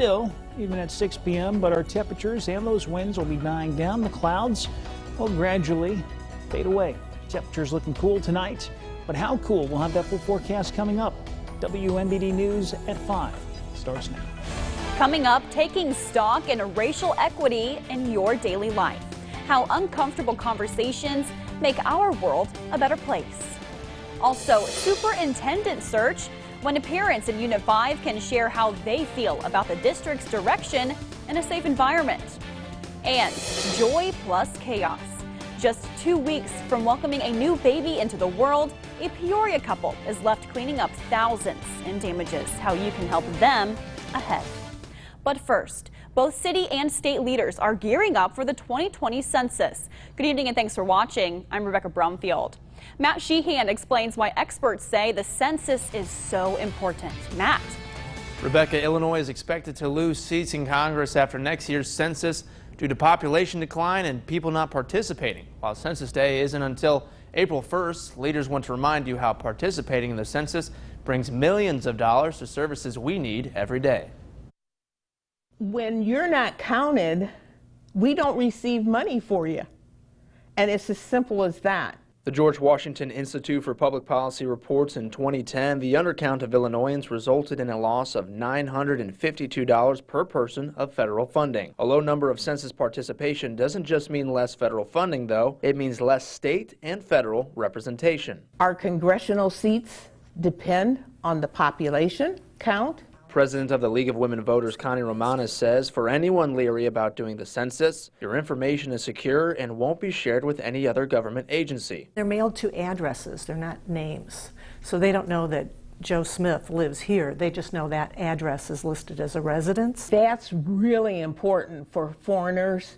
still, even at 6 p.m., but our temperatures and those winds will be dying down. The clouds will gradually fade away. Temperatures looking cool tonight, but how cool? We'll have that full forecast coming up. WMBD News at 5 starts now. Coming up, taking stock in racial equity in your daily life. How uncomfortable conversations make our world a better place. Also, superintendent search, when parents in Unit 5 can share how they feel about the district's direction in a safe environment. And joy plus chaos. Just 2 weeks from welcoming a new baby into the world, a Peoria couple is left cleaning up thousands in damages. How you can help them ahead. But first, both city and state leaders are gearing up for the 2020 census. Good evening and thanks for watching. I'm Rebecca Brumfield. Matt Sheehan explains why experts say the census is so important. Matt. Rebecca, Illinois is expected to lose seats in Congress after next year's census due to population decline and people not participating. While Census Day isn't until April 1st, leaders want to remind you how participating in the census brings millions of dollars to services we need every day. When you're not counted, we don't receive money for you. And it's as simple as that. The George Washington Institute for Public Policy reports in 2010, the undercount of Illinoisans resulted in a loss of $952 per person of federal funding. A low number of census participation doesn't just mean less federal funding, though. It means less state and federal representation. Our congressional seats depend on the population count. President of the League of Women Voters, Connie Romanes, says for anyone leery about doing the census, your information is secure and won't be shared with any other government agency. They're mailed to addresses, they're not names. So they don't know that Joe Smith lives here. They just know that address is listed as a residence. That's really important for foreigners,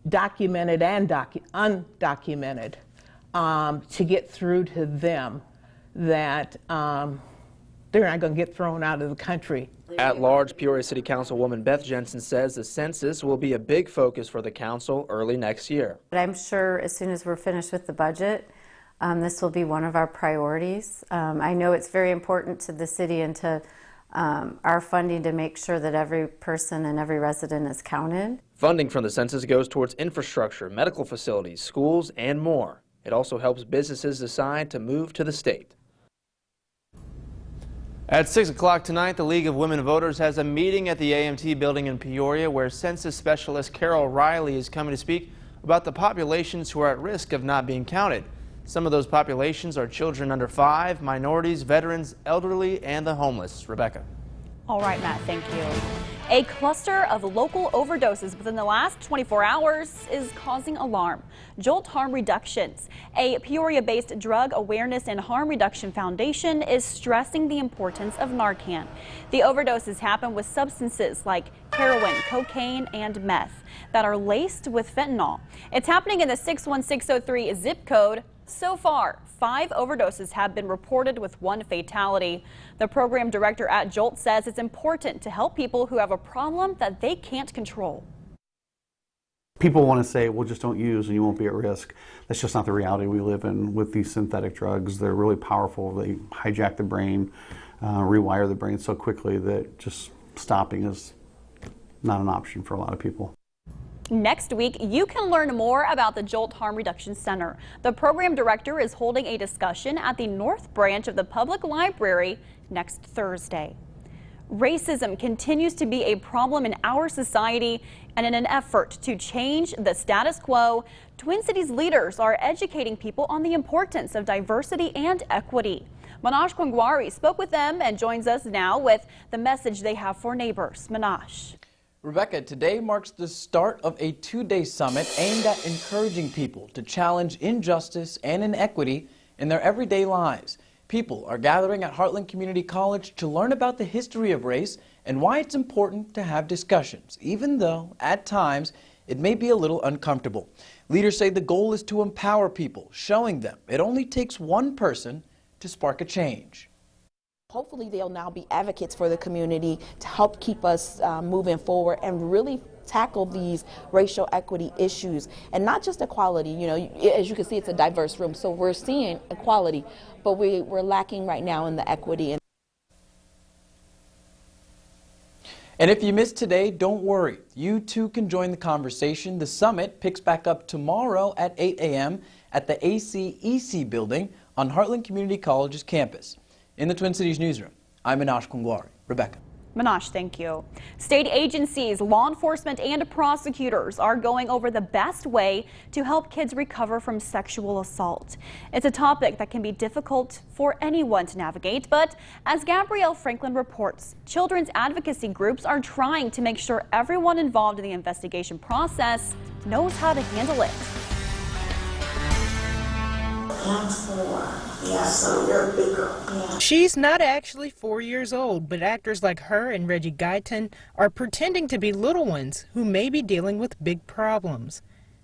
documented and undocumented, to get through to them that they're not going to get thrown out of the country. At-large Peoria City Councilwoman Beth Jensen says the census will be a big focus for the council early next year. But I'm sure as soon as we're finished with the budget, this will be one of our priorities. I know it's very important to the city and to our funding to make sure that every person and every resident is counted. Funding from the census goes towards infrastructure, medical facilities, schools, and more. It also helps businesses decide to move to the state. At 6 o'clock tonight, the League of Women Voters has a meeting at the AMT building in Peoria where census specialist Carol Riley is coming to speak about the populations who are at risk of not being counted. Some of those populations are children under 5, minorities, veterans, elderly, and the homeless. Rebecca. All right, Matt, thank you. A cluster of local overdoses within the last 24 hours is causing alarm. Jolt Harm Reductions, a Peoria-based drug awareness and harm reduction foundation, is stressing the importance of Narcan. The overdoses happen with substances like heroin, cocaine, and meth that are laced with fentanyl. It's happening in the 61603 zip code. So far, 5 overdoses have been reported with 1 fatality. The program director at Jolt says it's important to help people who have a problem that they can't control. People want to say, well, just don't use and you won't be at risk. That's just not the reality we live in with these synthetic drugs. They're really powerful. They hijack the brain, rewire the brain so quickly that just stopping is not an option for a lot of people. Next week, you can learn more about the Jolt Harm Reduction Center. The program director is holding a discussion at the North Branch of the Public Library next Thursday. Racism continues to be a problem in our society, and in an effort to change the status quo, Twin Cities leaders are educating people on the importance of diversity and equity. Manash Kwangwari spoke with them and joins us now with the message they have for neighbors. Manash. Rebecca, today marks the start of a 2-day summit aimed at encouraging people to challenge injustice and inequity in their everyday lives. People are gathering at Heartland Community College to learn about the history of race and why it's important to have discussions, even though, at times, it may be a little uncomfortable. Leaders say the goal is to empower people, showing them it only takes one person to spark a change. Hopefully they'll now be advocates for the community to help keep us moving forward and really tackle these racial equity issues, and not just equality. You know, as you can see, it's a diverse room, so we're seeing equality, but we're lacking right now in the equity. And if you missed today, don't worry. You too can join the conversation. The summit picks back up tomorrow at 8 a.m. at the ACEC building on Heartland Community College's campus. In the Twin Cities newsroom, I'm Minash Kungwari. Rebecca. Minash, thank you. State agencies, law enforcement, and prosecutors are going over the best way to help kids recover from sexual assault. It's a topic that can be difficult for anyone to navigate, but as Gabrielle Franklin reports, children's advocacy groups are trying to make sure everyone involved in the investigation process knows how to handle it. She's not actually 4 years old, but actors like her and Reggie Guyton are pretending to be little ones who may be dealing with big problems.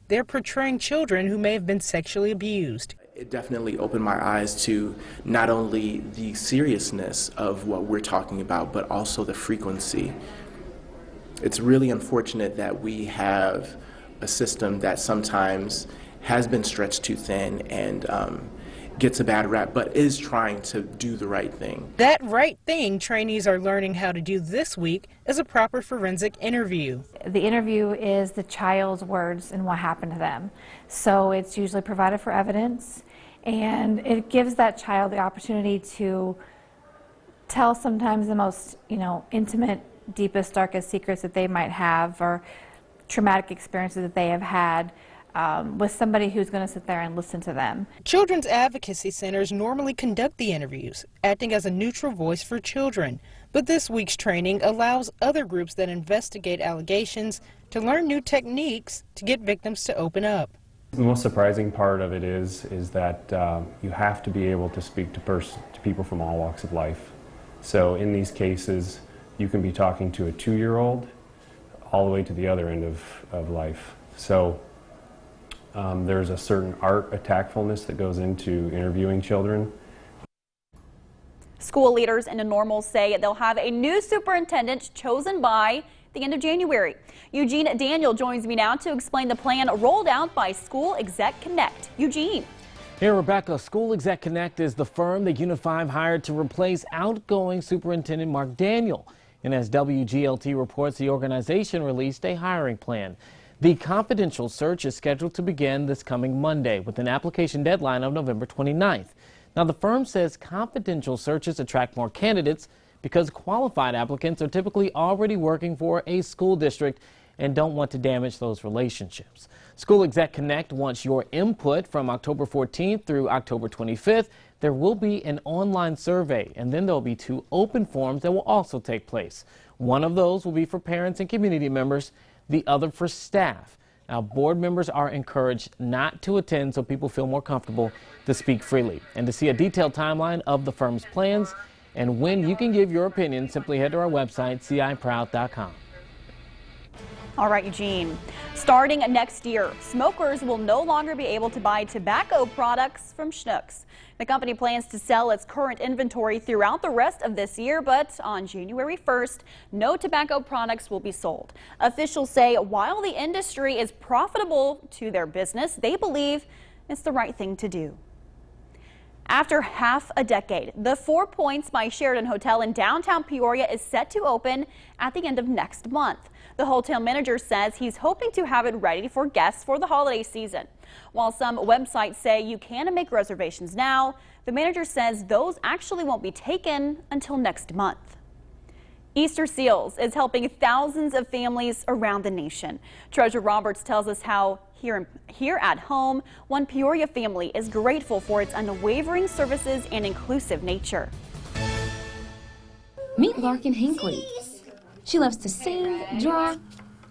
They're portraying children who may have been sexually abused. It definitely opened my eyes to not only the seriousness of what we're talking about, but also the frequency. It's really unfortunate that we have a system that sometimes has been stretched too thin and gets a bad rap, but is trying to do the right thing. That right thing trainees are learning how to do this week is a proper forensic interview. The interview is the child's words and what happened to them. So it's usually provided for evidence, and it gives that child the opportunity to tell sometimes the most, intimate, deepest, darkest secrets that they might have, or traumatic experiences that they have had, with somebody who's going to sit there and listen to them. Children's advocacy centers normally conduct the interviews, acting as a neutral voice for children. But this week's training allows other groups that investigate allegations to learn new techniques to get victims to open up. The most surprising part of it is that you have to be able to speak to people from all walks of life. So in these cases, you can be talking to a 2-year-old all the way to the other end of life. So there's a certain art, a tactfulness that goes into interviewing children. School leaders in Normal say they'll have a new superintendent chosen by the end of January. Eugene Daniel joins me now to explain the plan rolled out by School Exec Connect. Eugene. Here, Rebecca, School Exec Connect is the firm that Unifive hired to replace outgoing Superintendent Mark Daniel. And as WGLT reports, the organization released a hiring plan. The confidential search is scheduled to begin this coming Monday with an application deadline of November 29th. Now, the firm says confidential searches attract more candidates because qualified applicants are typically already working for a school district and don't want to damage those relationships. School Exec Connect wants your input from October 14th through October 25th. There will be an online survey, and then there will be 2 open forums that will also take place. One of those will be for parents and community members, the other for staff. Now, board members are encouraged not to attend so people feel more comfortable to speak freely. And to see a detailed timeline of the firm's plans and when you can give your opinion, simply head to our website, ciproud.com. All right, Eugene. Starting next year, smokers will no longer be able to buy tobacco products from Schnucks. The company plans to sell its current inventory throughout the rest of this year, but on January 1st, no tobacco products will be sold. Officials say while the industry is profitable to their business, they believe it's the right thing to do. After half a decade, the 4 Points by Sheraton Hotel in downtown Peoria is set to open at the end of next month. The hotel manager says he's hoping to have it ready for guests for the holiday season. While some websites say you can make reservations now, the manager says those actually won't be taken until next month. Easter Seals is helping thousands of families around the nation. Treasurer Roberts tells us how here at home, one Peoria family is grateful for its unwavering services and inclusive nature. Meet Larkin Hinckley. She loves to sing, draw,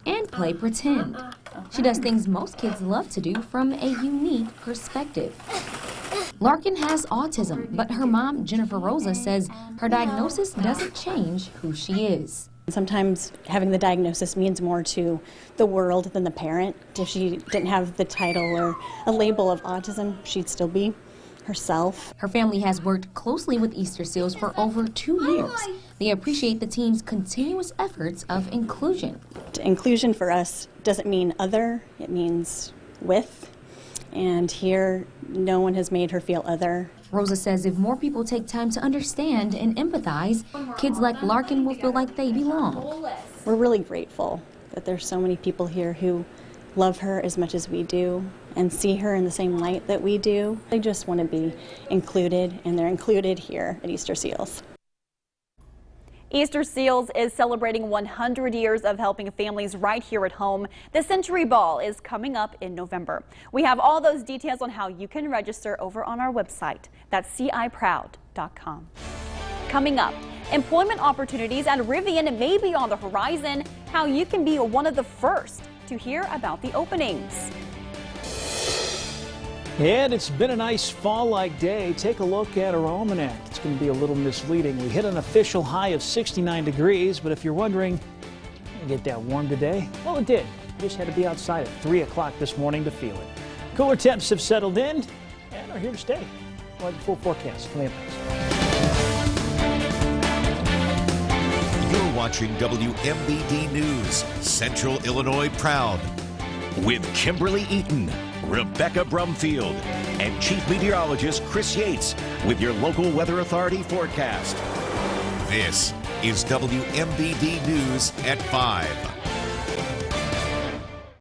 and play pretend. She does things most kids love to do from a unique perspective. Larkin has autism, but her mom, Jennifer Rosa, says her diagnosis doesn't change who she is. Sometimes having the diagnosis means more to the world than the parent. If she didn't have the title or a label of autism, she'd still be herself. Her family has worked closely with Easter Seals for over 2 years. They appreciate the team's continuous efforts of inclusion. Inclusion for us doesn't mean other, it means with. And here, no one has made her feel other. Rosa says if more people take time to understand and empathize, kids like Larkin will feel like they belong. we're really grateful that there's so many people here who love her as much as we do and see her in the same light that we do. They just want to be included, and they're included here at Easter Seals. Easter Seals is celebrating 100 years of helping families right here at home. The Century Ball is coming up in November. We have all those details on how you can register over on our website. That's ciproud.com. Coming up, employment opportunities at Rivian may be on the horizon. How you can be one of the first to hear about the openings. And it's been a nice fall-like day. Take a look at our almanac. It's going to be a little misleading. We hit an official high of 69 degrees, but if you're wondering, did it get that warm today? Well, it did. You just had to be outside at 3 o'clock this morning to feel it. Cooler temps have settled in and are here to stay. We'll have the full forecast coming up next. You're watching WMBD News, Central Illinois Proud, with Kimberly Eaton, Rebecca Brumfield, and Chief Meteorologist Chris Yates with your local Weather Authority forecast. This is WMBD News at 5.